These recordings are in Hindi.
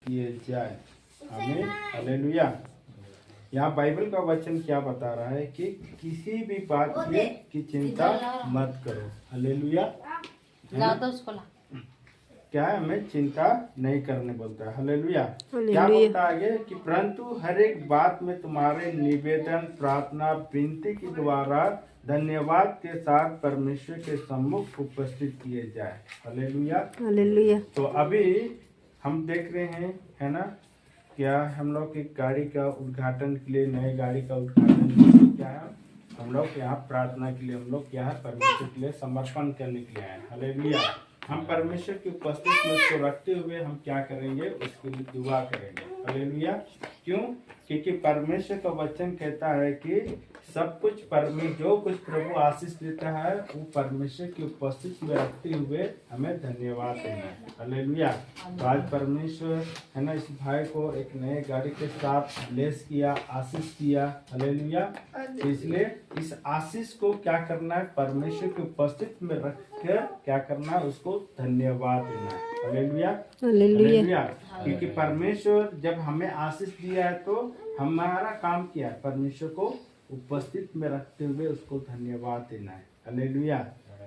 किए जाए। आमीन, हालेलुया। यहाँ बाइबल का वचन क्या बता रहा है कि किसी भी बात की चिंता मत करो। हालेलुया। क्या है, हमें चिंता नहीं करने बोलता है। हालेलुया। क्या बोलता है आगे कि परंतु हर एक बात में तुम्हारे निवेदन, प्रार्थना, विनती के द्वारा धन्यवाद के साथ परमेश्वर के सम्मुख उपस्थित किए जाए। Hallelujah, hallelujah. तो अभी हम देख रहे हैं, है ना, क्या हम लोग एक गाड़ी का उद्घाटन के लिए, नए गाड़ी का उद्घाटन के लिए क्या है, हम लोग यहाँ प्रार्थना के लिए, हम लोग क्या है, परमेश्वर के लिए समर्पण करने के लिए आए। हालेलुया। हम परमेश्वर की उपस्थिति में उसको रखते हुए हम क्या करेंगे, उसके लिए दुआ करेंगे। हालेलुया। क्यों? क्योंकि परमेश्वर का वचन कहता है कि सब कुछ जो कुछ प्रभु आशीष देता है वो परमेश्वर की उपस्थिति में रखते हुए हमें धन्यवाद देना है। हालेलुया। तो आज परमेश्वर, है ना, इस भाई को एक नए गाड़ी के साथ ब्लेस किया, आशीष दिया। हालेलुया। तो इसलिए इस आशीष को क्या करना है, परमेश्वर की उपस्थिति में रख कर क्या करना है, उसको धन्यवाद देना है। Hallelujah, hallelujah. क्योंकि परमेश्वर जब हमें आशीष दिया है तो हमारा काम क्या है, परमेश्वर को उपस्थित में रखते हुए उसको धन्यवाद देना है। हालेलुया।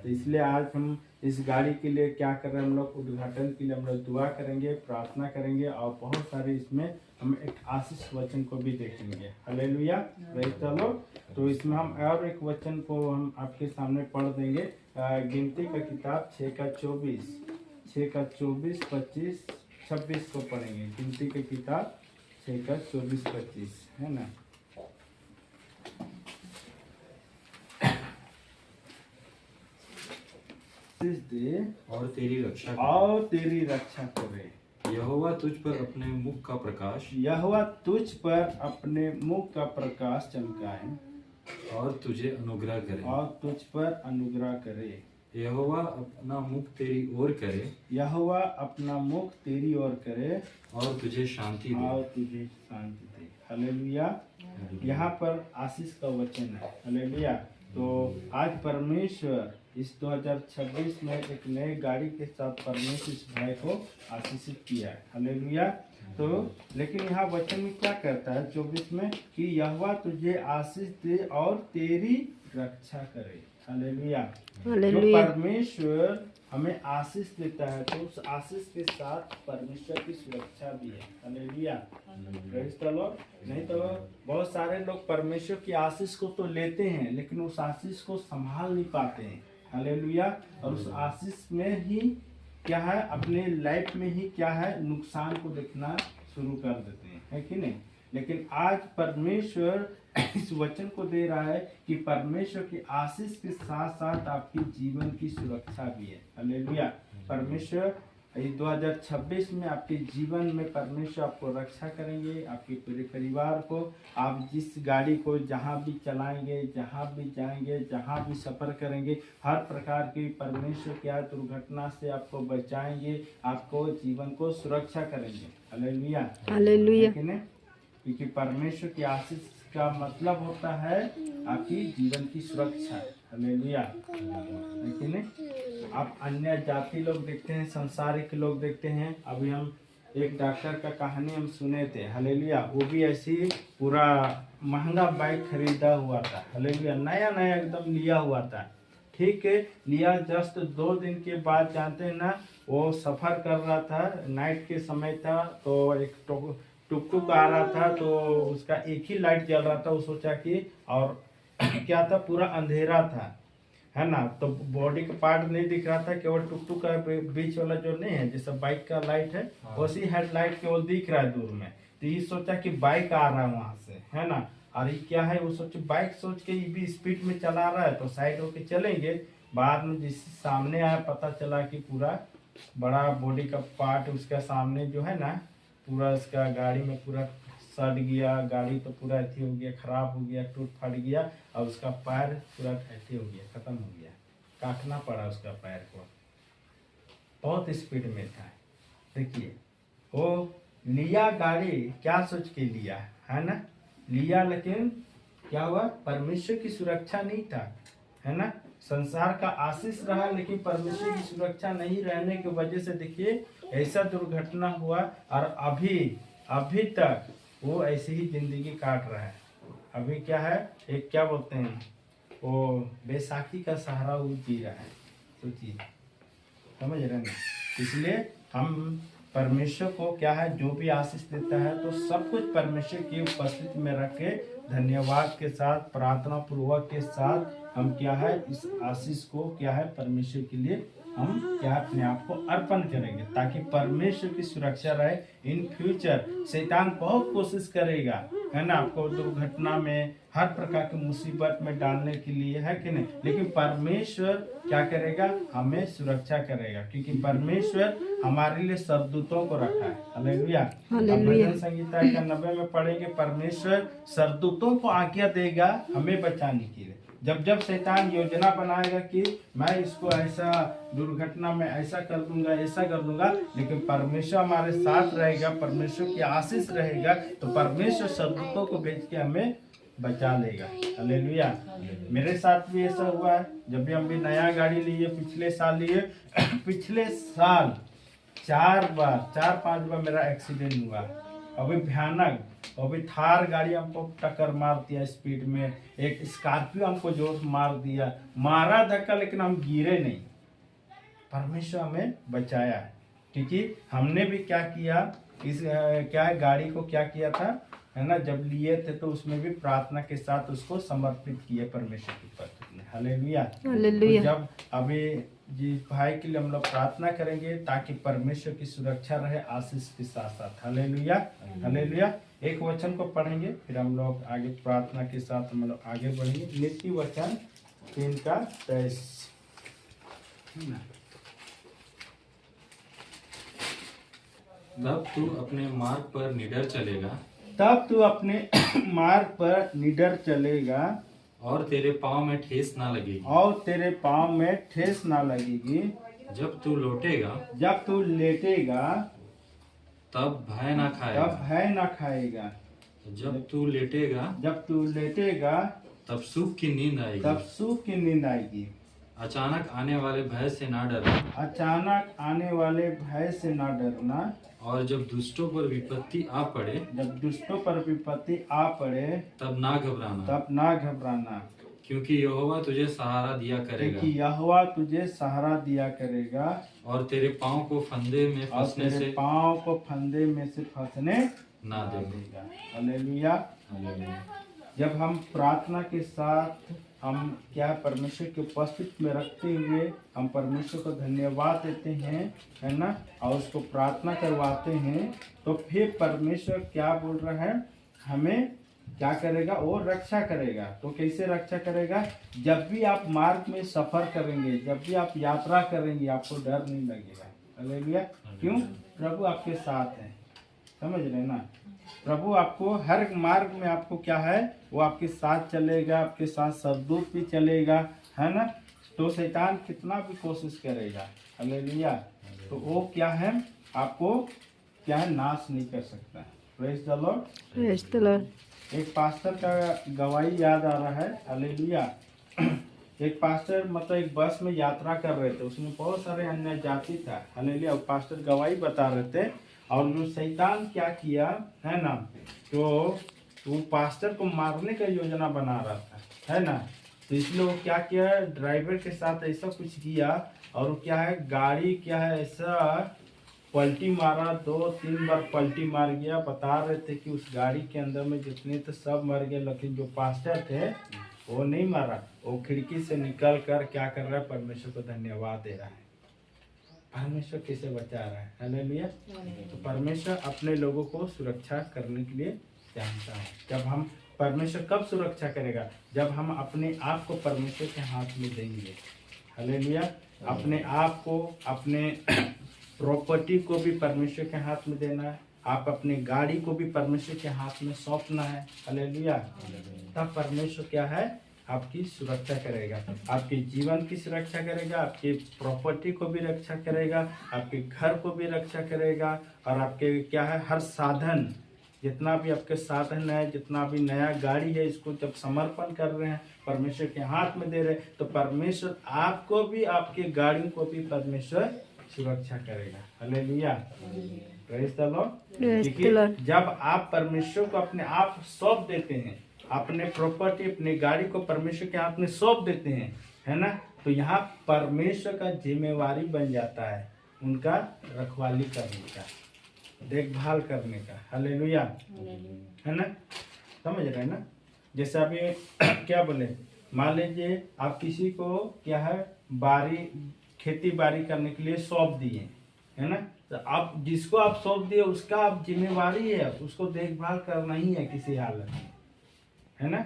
तो इसलिए आज हम इस गाड़ी के लिए क्या कर रहे हैं, हम लोग उद्घाटन के लिए हम लोग दुआ करेंगे, प्रार्थना करेंगे और बहुत सारे इसमें हम एक आशीष वचन को भी देखेंगे। Hallelujah, praise the Lord. तो इसमें हम और एक वचन को हम आपके सामने पढ़ देंगे। गिनती का किताब 6 का 24, 25, 26 को पढ़ेंगे। गिनती की किताब 6 का 24, 25, है ना। दे और तेरी रक्षा करे। यहोवा तुझ पर अपने मुख का प्रकाश, यहोवा तुझ पर अपने मुख का प्रकाश चमकाए और तुझे अनुग्रह करे। और तुझ पर अनुग्रह करे। यहोवा अपना मुख तेरी ओर करे। यहोवा अपना मुख तेरी ओर करे और तुझे शांति दे। और तुझे शांति दे। हालेलुया। यहाँ पर आशीष का वचन है। हालेलुया। तो आज परमेश्वर इस 2026 में एक नए गाड़ी के साथ परमेश्वर इस भाई को आशीषित किया है। हालेलुया। तो लेकिन यहाँ वचन में क्या कहता है 24 में कि यहोवा तुझे आशीष दे और तेरी रक्षा करे। हालेलुया। जो परमेश्वर हमें आशीष देता है तो उस आशीष के साथ परमेश्वर की सुरक्षा भी है। Hallelujah, praise the Lord. नहीं तो बहुत सारे लोग परमेश्वर की आशीष को तो लेते हैं लेकिन उस आशीष को संभाल नहीं पाते हैं। हालेलुया। और उस आशीष में ही क्या है, अपने लाइफ में ही क्या है, नुकसान को देखना शुरू कर देते हैं, है कि नहीं। लेकिन आज परमेश्वर इस वचन को दे रहा है कि परमेश्वर की आशीष के साथ साथ आपकी जीवन की सुरक्षा भी है। हालेलुया। परमेश्वर 2026 में आपके जीवन में परमेश्वर आपको रक्षा करेंगे, आपके पूरे परिवार को। आप जिस गाड़ी को जहाँ भी चलाएंगे, जहाँ भी जाएंगे, जहाँ भी सफ़र करेंगे, हर प्रकार की परमेश्वर क्या दुर्घटना से आपको बचाएंगे, आपको जीवन को सुरक्षा करेंगे। Hallelujah, hallelujah. क्योंकि परमेश्वर की आशीष का मतलब होता है आपकी जीवन की सुरक्षा। हालेलुया, लेकिन आप अन्य जाति लोग देखते हैं, संसारिक लोग देखते हैं। अभी हम एक डॉक्टर का कहानी हम सुने थे। हालेलुया। वो भी ऐसी पूरा महंगा बाइक खरीदा हुआ था। हालेलुया, नया नया एकदम लिया हुआ था। ठीक है, लिया जस्ट 2 दिन के बाद जानते हैं ना, वो सफ़र कर रहा था, नाइट के समय था, तो एक टुक टुक आ रहा था, तो उसका एक ही लाइट जल रहा था। वो सोचा कि और क्या था, पूरा अंधेरा था, है ना, तो बॉडी का पार्ट नहीं दिख रहा था, केवल टुक टुक का बीच वाला जो नहीं है, जैसे बाइक का लाइट है वैसी हेडलाइट केवल दिख रहा है दूर में। तो ये सोचा कि बाइक आ रहा है वहां से, है ना, और ये क्या है, वो सोचे बाइक, सोच के ये भी स्पीड में चला रहा है तो साइड होके चलेंगे। बाद में जिस सामने आया पता चला कि पूरा बड़ा बॉडी का पार्ट उसका सामने जो है ना, पूरा उसका गाड़ी में पूरा सड़ गया, गाड़ी तो पूरा ऐसी हो गया, खराब हो गया, टूट फट गया, और उसका पैर पूरा ऐसे हो गया, खत्म हो गया, काटना पड़ा उसका पैर को। बहुत स्पीड में था। देखिए, वो लिया गाड़ी, क्या सोच के लिया, है ना, लिया, लेकिन क्या हुआ, परमेश्वर की सुरक्षा नहीं था, है ना। संसार का आशीष रहा, लेकिन परमेश्वर की सुरक्षा नहीं रहने की वजह से देखिए ऐसा दुर्घटना हुआ, और अभी तक वो ऐसी ही जिंदगी काट रहा है। अभी क्या है, एक क्या बोलते हैं, वो बैसाखी का सहारा वो जी रहा है। सोचिए, समझ रहे हैं। इसलिए हम परमेश्वर को क्या है, जो भी आशीष देता है तो सब कुछ परमेश्वर की उपस्थिति में रख के धन्यवाद के साथ, प्रार्थना पूर्वक के साथ हम क्या है, इस आशीष को क्या है, परमेश्वर के लिए हम क्या अपने आप को अर्पण करेंगे, ताकि परमेश्वर की सुरक्षा रहे। इन फ्यूचर शैतान बहुत कोशिश करेगा, है ना, आपको दुर्घटना में, हर प्रकार की मुसीबत में डालने के लिए, है कि नहीं, लेकिन परमेश्वर क्या करेगा, हमें सुरक्षा करेगा, क्योंकि परमेश्वर हमारे लिए सरदूतों को रखा है। हालेलुया। भजन संहिता 91 में पढ़ेंगे, परमेश्वर सरदूतों को आज्ञा देगा हमें बचाने के लिए। जब शैतान योजना बनाएगा कि मैं इसको ऐसा दुर्घटना में ऐसा कर दूंगा, ऐसा कर दूंगा, लेकिन परमेश्वर हमारे साथ रहेगा, परमेश्वर की आशीष रहेगा, तो परमेश्वर सरदूतों को भेज के हमें बचा लेगा। हालेलुया। मेरे साथ भी ऐसा हुआ है, जब भी हम भी नया गाड़ी लिए, पिछले साल लिए, पिछले साल 4-5 बार मेरा एक्सीडेंट हुआ। अभी भयानक, अभी थार गाड़ी हमको टक्कर मार दिया स्पीड में, एक स्कॉर्पियो हमको जोर मार दिया, मारा धक्का, लेकिन हम गिरे नहीं। परमेश्वर हमें बचाया है, क्योंकि हमने भी क्या किया, इस क्या है, गाड़ी को क्या किया था, है ना, जब लिए थे तो उसमें भी प्रार्थना के साथ उसको समर्पित किए परमेश्वर की उपस्थिति में। हालेलुया। तो जब अभी जी भाई के लिए हम लोग प्रार्थना करेंगे, ताकि परमेश्वर की सुरक्षा रहे आशीष के साथ साथ। Hallelujah, hallelujah. एक वचन को पढ़ेंगे, फिर हम लोग आगे प्रार्थना के साथ हम लोग आगे बढ़ेंगे। नीति वचन 3:23। तब तू अपने मार्ग पर निडर चलेगा, तब तू अपने मार्ग पर निडर चलेगा, और तेरे पाँव में ठेस ना लगेगी, और तेरे पाँव में ठेस ना लगेगी। जब तू लौटेगा, जब तू लेटेगा, तब भय ना खाएगा, तब भय ना खाएगा। जब तू लेटेगा, जब तू लेटेगा, तब सुख की नींद आएगी, तब सुख की नींद आएगी। अचानक आने वाले भय से ना डरना, अचानक आने वाले भय से ना डरना, और जब दुष्टों पर विपत्ति आ पड़े, जब दुष्टों पर विपत्ति आ पड़े, तब ना घबराना, तब ना घबराना, क्योंकि यहोवा तुझे सहारा दिया करेगा, क्योंकि यहोवा तुझे सहारा दिया करेगा, और तेरे पाँव को फंदे में और फंसने तेरे से पाँव को फंदे में से फंसने ना देगा। देगा। हालेलुया। हालेलुया। जब हम प्रार्थना के साथ हम क्या परमेश्वर की उपस्थिति में रखते हुए हम परमेश्वर को धन्यवाद देते हैं, है ना, और उसको प्रार्थना करवाते हैं, तो फिर परमेश्वर क्या बोल रहा है, हमें क्या करेगा, वो रक्षा करेगा। तो कैसे रक्षा करेगा, जब भी आप मार्ग में सफर करेंगे, जब भी आप यात्रा करेंगे, आपको डर नहीं लगेगा। हालेलुया। क्यों? प्रभु आपके साथ है। समझ रहे ना, प्रभु आपको हर मार्ग में आपको क्या है, वो आपके साथ चलेगा, आपके साथ सरदूत भी चलेगा, है ना। तो शैतान कितना भी कोशिश करेगा, हालेलुया, तो वो क्या है, आपको क्या है, नाश नहीं कर सकता। Praise the Lord, praise the Lord. एक पास्टर का गवाही याद आ रहा है। हालेलुया। एक पास्टर मतलब एक बस में यात्रा कर रहे थे, उसमें बहुत सारे अन्य जाति था। हालेलुया। पास्टर गवाही बता रहे थे, और जो शैतान क्या किया, है ना, तो वो पास्टर को मारने का योजना बना रहा था, है ना। तो इसलिए वो क्या किया, ड्राइवर के साथ ऐसा कुछ किया, और क्या है, गाड़ी क्या है, ऐसा पलटी मारा, 2-3 बार पलटी मार गया। बता रहे थे कि उस गाड़ी के अंदर में जितने थे सब मर गए, लेकिन जो पास्टर थे वो नहीं मारा, वो खिड़की से निकल कर क्या कर रहा है, परमेश्वर को धन्यवाद दे रहा है। परमेश्वर कैसे बचा रहा है। हालेलुया। तो परमेश्वर अपने लोगों को सुरक्षा करने के लिए जानता है। जब हम परमेश्वर कब सुरक्षा करेगा, जब हम अपने आप को परमेश्वर के हाथ में देंगे। हालेलुया। अपने आप को, अपने प्रॉपर्टी को भी परमेश्वर के हाथ में देना है, आप अपने गाड़ी को भी परमेश्वर के हाथ में सौंपना है। हालेलुया। तब परमेश्वर क्या है, आपकी सुरक्षा करेगा, आपके जीवन की सुरक्षा करेगा, आपके प्रॉपर्टी को भी रक्षा करेगा, आपके घर को भी रक्षा करेगा, और आपके क्या है, हर साधन जितना भी आपके साधन है, जितना भी नया गाड़ी है, इसको जब समर्पण कर रहे हैं, परमेश्वर के हाथ में दे रहे हैं, तो परमेश्वर आपको भी, आपके गाड़ी को भी परमेश्वर सुरक्षा करेगा। Hallelujah, praise the Lord. Praise the क्योंकि Lord. जब आप परमेश्वर को अपने आप सौंप देते हैं, अपने प्रॉपर्टी, अपनी गाड़ी को परमेश्वर के हाथ में सौंप देते हैं, है ना, तो यहाँ परमेश्वर का जिम्मेवारी बन जाता है उनका रखवाली करने का, देखभाल करने का। हालेलुया, है ना, समझ रहे हैं ना। जैसे अभी क्या बोले, मान लीजिए आप किसी को क्या है, खेती बाड़ी करने के लिए सौंप दिए, है ना, तो आप जिसको आप सौंप दिए उसका आप जिम्मेवारी है, उसको देखभाल करना ही है किसी हालत में, है ना।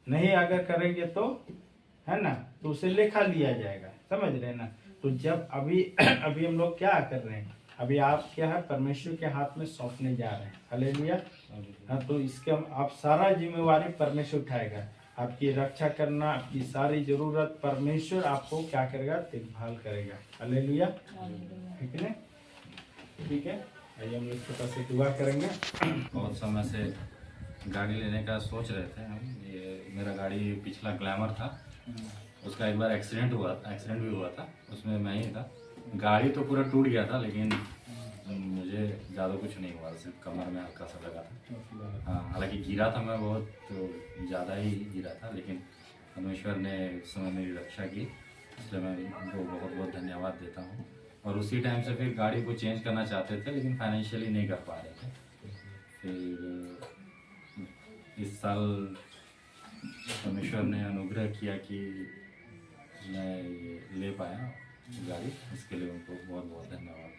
नहीं अगर करेंगे तो, है ना, तो उसे लेखा लिया जाएगा। समझ रहे हैं ना। तो जब अभी अभी हम लोग क्या कर रहे हैं, अभी आप क्या है, परमेश्वर के हाथ में सौंपने जा रहे हैं। हालेलुया। हाँ, तो इसके आप सारा जिम्मेवारी परमेश्वर उठाएगा, आपकी रक्षा करना, आपकी सारी जरूरत परमेश्वर आपको क्या करेगा, देखभाल करेगा। हालेलुया, ठीक है, ठीक है। आइए हम लोग छोटा सा दुआ करेंगे। बहुत समय से गाड़ी लेने का सोच रहे थे हम। ये मेरा गाड़ी पिछला ग्लैमर था, उसका एक बार एक्सीडेंट भी हुआ था, उसमें मैं ही था। गाड़ी तो पूरा टूट गया था, लेकिन मुझे ज़्यादा कुछ नहीं हुआ, सिर्फ कमर में हल्का सा लगा था। हाँ, हालांकि गिरा था मैं बहुत, तो ज़्यादा ही गिरा था, लेकिन परमेश्वर ने उस समय मेरी रक्षा की, इसलिए मैं उनको बहुत बहुत धन्यवाद देता हूँ। और उसी टाइम से फिर गाड़ी को चेंज करना चाहते थे, लेकिन फाइनेंशियली नहीं कर पा रहे थे। फिर इस साल परमेश्वर ने अनुग्रह किया कि मैं ये ले पाया गाड़ी, इसके लिए उनको बहुत बहुत धन्यवाद।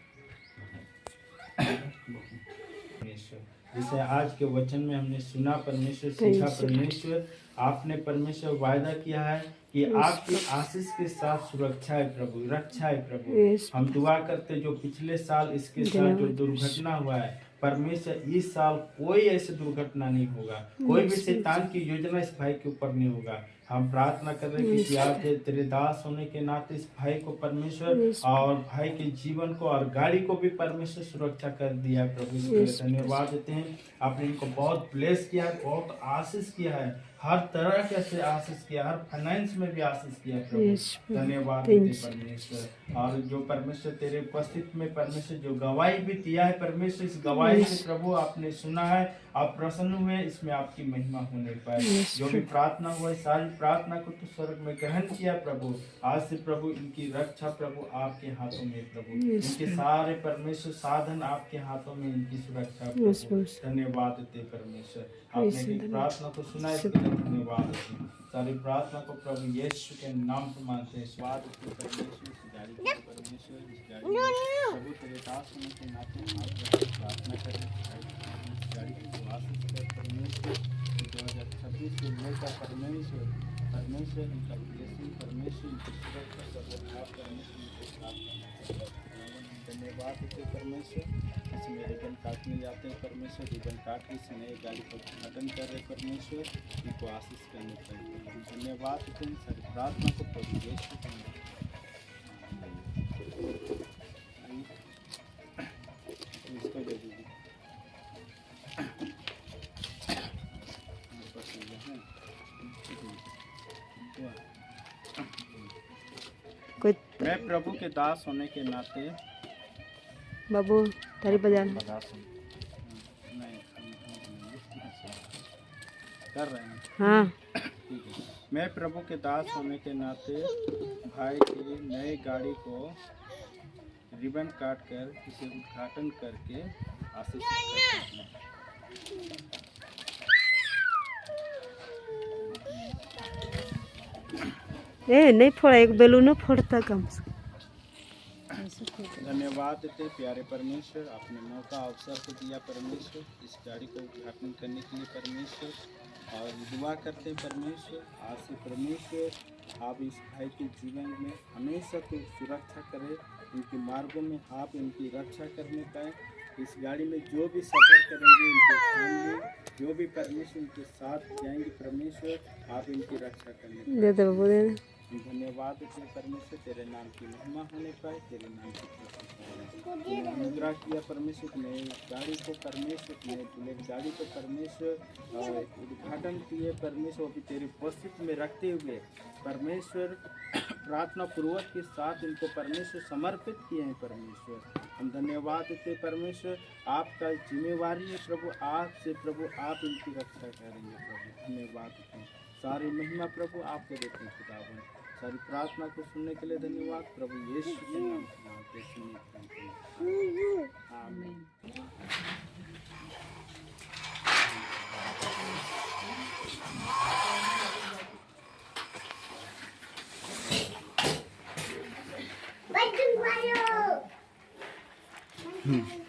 परमेश्वर, जैसे आज के वचन में हमने सुना, परमेश्वर सीखा, परमेश्वर आपने परमेश्वर वायदा किया है कि आपकी आशीष के साथ सुरक्षा है प्रभु, रक्षा है प्रभु। हम दुआ करते जो पिछले साल इसके साथ जो दुर्घटना हुआ है, परमेश्वर इस साल कोई ऐसी दुर्घटना नहीं होगा, कोई भी शैतान की योजना इस भाई के ऊपर नहीं होगा। हम प्रार्थना कर रहे हैं कि आज तेरे दास होने के नाते इस भाई को परमेश्वर और भाई के जीवन को और गाड़ी को भी परमेश्वर सुरक्षा कर दिया है प्रभु। इसके लिए धन्यवाद देते हैं। आपने इनको बहुत ब्लेस किया है, बहुत आशीष किया है, हर तरह के से आशीष किया, हर फाइनेंस में भी आशीष किया है प्रभु। धन्यवाद देते परमेश्वर। और जो परमेश्वर तेरे उपस्थित में परमेश्वर जो गवाही भी दिया है परमेश्वर, इस गवाही से प्रभु आपने सुना है, आप प्रसन्न हुए, इसमें आपकी महिमा होने पाए। जो भी प्रार्थना हुआ, सारी प्रार्थना को तो स्वर्ग में ग्रहण किया प्रभु। आज से प्रभु इनकी रक्षा प्रभु आपके हाथों में प्रभु, इनके सारे परमेश्वर साधन आपके हाथों में, इनकी सुरक्षा प्रभु। धन्यवाद देते परमेश्वर, आपने एक प्रार्थना को सुना, इसके लिए धन्यवाद देते। सारी प्रार्थना को प्रभु यीशु के नाम से मानते हैं। स्वाद परमेश्वर, इस गाड़ी को परमेश्वर, इस गाड़ी को प्रभु तेरे दास होने के नाते आप प्रार्थना करें, इस गाड़ी को आशीष कर परमेश्वर। 2026 को लेकर परमेश्वर, परमेश्वर इनका ब्लेसिंग, परमेश्वर इनकी सुरक्षा कर आप परमेश्वर इनके साथ। धन्यवाद देते परमेश्वर। इसमें रिबन काटने जाते हैं परमेश्वर, रिबन काट के इस नई गाड़ी को उद्घाटन कर रहे परमेश्वर, इनको आशीष करने पर धन्यवाद देते हैं। सारी प्रार्थना को प्रभु यीशु के नाम में इसको दे दीजिए। मैं प्रभु के दास होने के नाते बाबू तारी बजाना कर रहे हैं। हाँ, ठीक है। मैं प्रभु के दास होने के नाते भाई की नई गाड़ी को रिबन काट कर इसे उद्घाटन करके आशीष करता हूं। ए नहीं फोड़ा, एक बैलून फोड़ता कम से कम। धन्यवाद देते प्यारे परमेश्वर, आपने मौका अवसर को दिया परमेश्वर, इस गाड़ी को उद्घाटन करने के लिए परमेश्वर। और दुआ करते हैं परमेश्वर, आज से परमेश्वर आप इस भाई के जीवन में हमेशा तो सुरक्षा करें, इनके मार्गों में आप इनकी रक्षा करने पाए। इस गाड़ी में जो भी सफ़र करेंगे, इनके फैमिली जो भी परमेश्वर इनके साथ जाएंगे परमेश्वर, आप इनकी रक्षा करने दे दे बाबू, दे दे। धन्यवाद देते परमेश्वर, तेरे नाम की महिमा होने पाए, तेरे नाम की अनुग्रह किया परमेश्वर ने, गाड़ी को परमेश्वर ने दिले, गाड़ी को परमेश्वर उद्घाटन किए परमेश्वर, अभी तेरी उपस्थिति में रखते हुए परमेश्वर प्रार्थना पूर्वक के साथ इनको परमेश्वर समर्पित किए हैं परमेश्वर। हम धन्यवाद देते हैं परमेश्वर, आपका जिम्मेवारी है प्रभु, आपसे प्रभु आप इनकी रक्षा करेंगे प्रभु। धन्यवाद देते हैं, सारी महिमा प्रभु आपको देते हैं खुदावन। सारी प्रार्थना को सुनने के लिए धन्यवाद प्रभु, यीशु के नाम से मांगते हैं, सुनिए। आमीन। Bye.